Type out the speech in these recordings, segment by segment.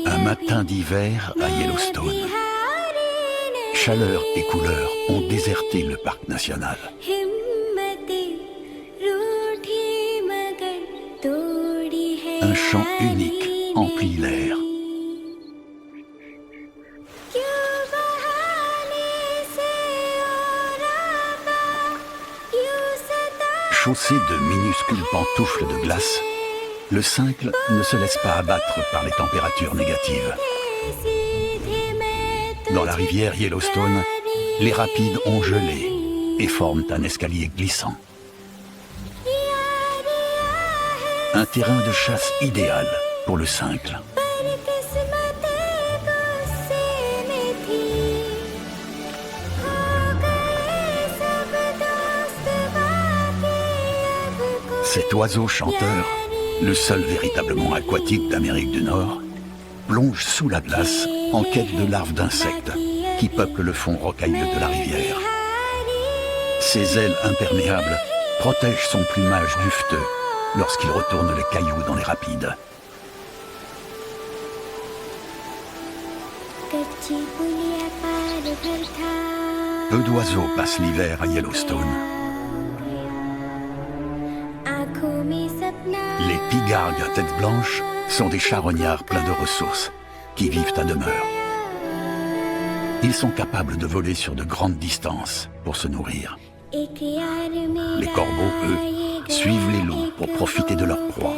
Un matin d'hiver à Yellowstone. Chaleur et couleur ont déserté le parc national. Un chant unique emplit l'air. Chaussé de minuscules pantoufles de glace, le cincle ne se laisse pas abattre par les températures négatives. Dans la rivière Yellowstone, les rapides ont gelé et forment un escalier glissant. Un terrain de chasse idéal pour le cincle. Cet oiseau chanteur, le seul véritablement aquatique d'Amérique du Nord, plonge sous la glace en quête de larves d'insectes qui peuplent le fond rocailleux de la rivière. Ses ailes imperméables protègent son plumage duveteux lorsqu'il retourne les cailloux dans les rapides. Peu d'oiseaux passent l'hiver à Yellowstone. Les pigargues à tête blanche sont des charognards pleins de ressources qui vivent à demeure. Ils sont capables de voler sur de grandes distances pour se nourrir. Les corbeaux, eux, suivent les loups pour profiter de leur proie.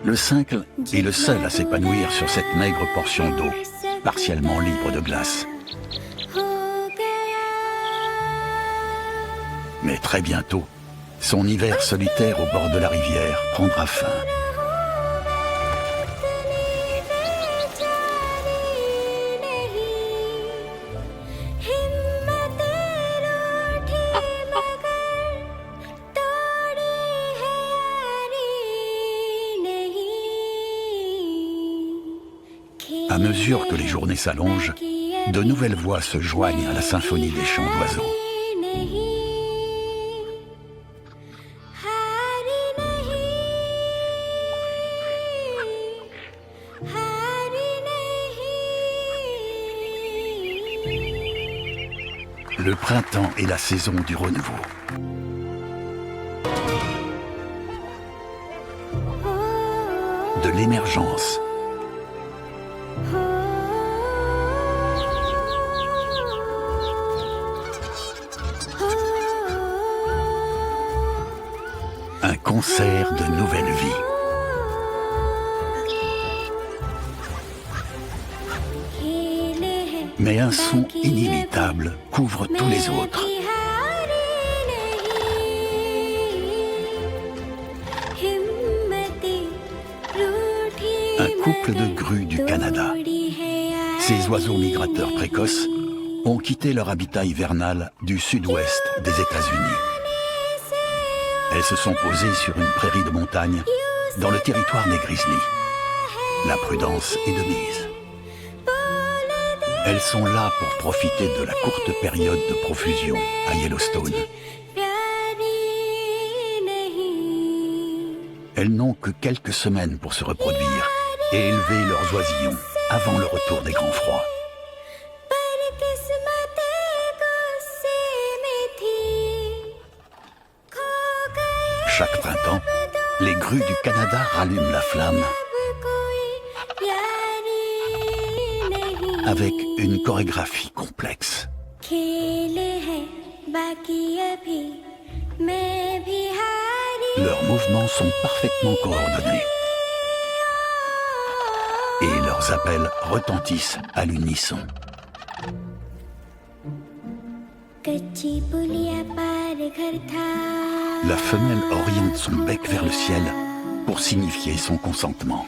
Le cincle est le seul à s'épanouir sur cette maigre portion d'eau, partiellement libre de glace. Mais très bientôt, son hiver solitaire au bord de la rivière prendra fin. À mesure que les journées s'allongent, de nouvelles voix se joignent à la symphonie des chants d'oiseaux. Le printemps est la saison du renouveau. De l'émergence. Un concert de nouvelle vie. Mais un son inimitable couvre tous les autres. Un couple de grues du Canada. Ces oiseaux migrateurs précoces ont quitté leur habitat hivernal du sud-ouest des États-Unis. Elles se sont posées sur une prairie de montagne dans le territoire des grizzlies. La prudence est de mise. Elles sont là pour profiter de la courte période de profusion à Yellowstone. Elles n'ont que quelques semaines pour se reproduire et élever leurs oisillons avant le retour des grands froids. Chaque printemps, les grues du Canada rallument la flamme avec une chorégraphie complexe. Leurs mouvements sont parfaitement coordonnés et leurs appels retentissent à l'unisson. La femelle oriente son bec vers le ciel pour signifier son consentement.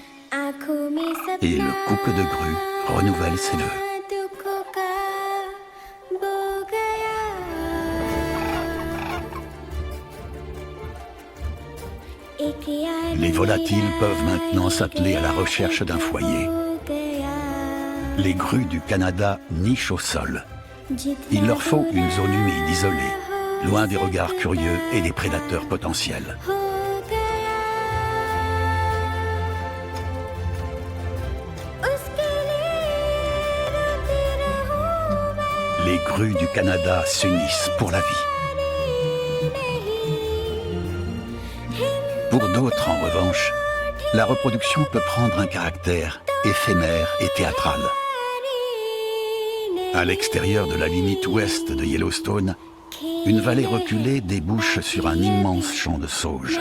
Et le couple de grues renouvelle ses vœux. Les volatiles peuvent maintenant s'atteler à la recherche d'un foyer. Les grues du Canada nichent au sol. Il leur faut une zone humide isolée, loin des regards curieux et des prédateurs potentiels. Les grues du Canada s'unissent pour la vie. Pour d'autres, en revanche, la reproduction peut prendre un caractère éphémère et théâtral. À l'extérieur de la limite ouest de Yellowstone, une vallée reculée débouche sur un immense champ de sauge.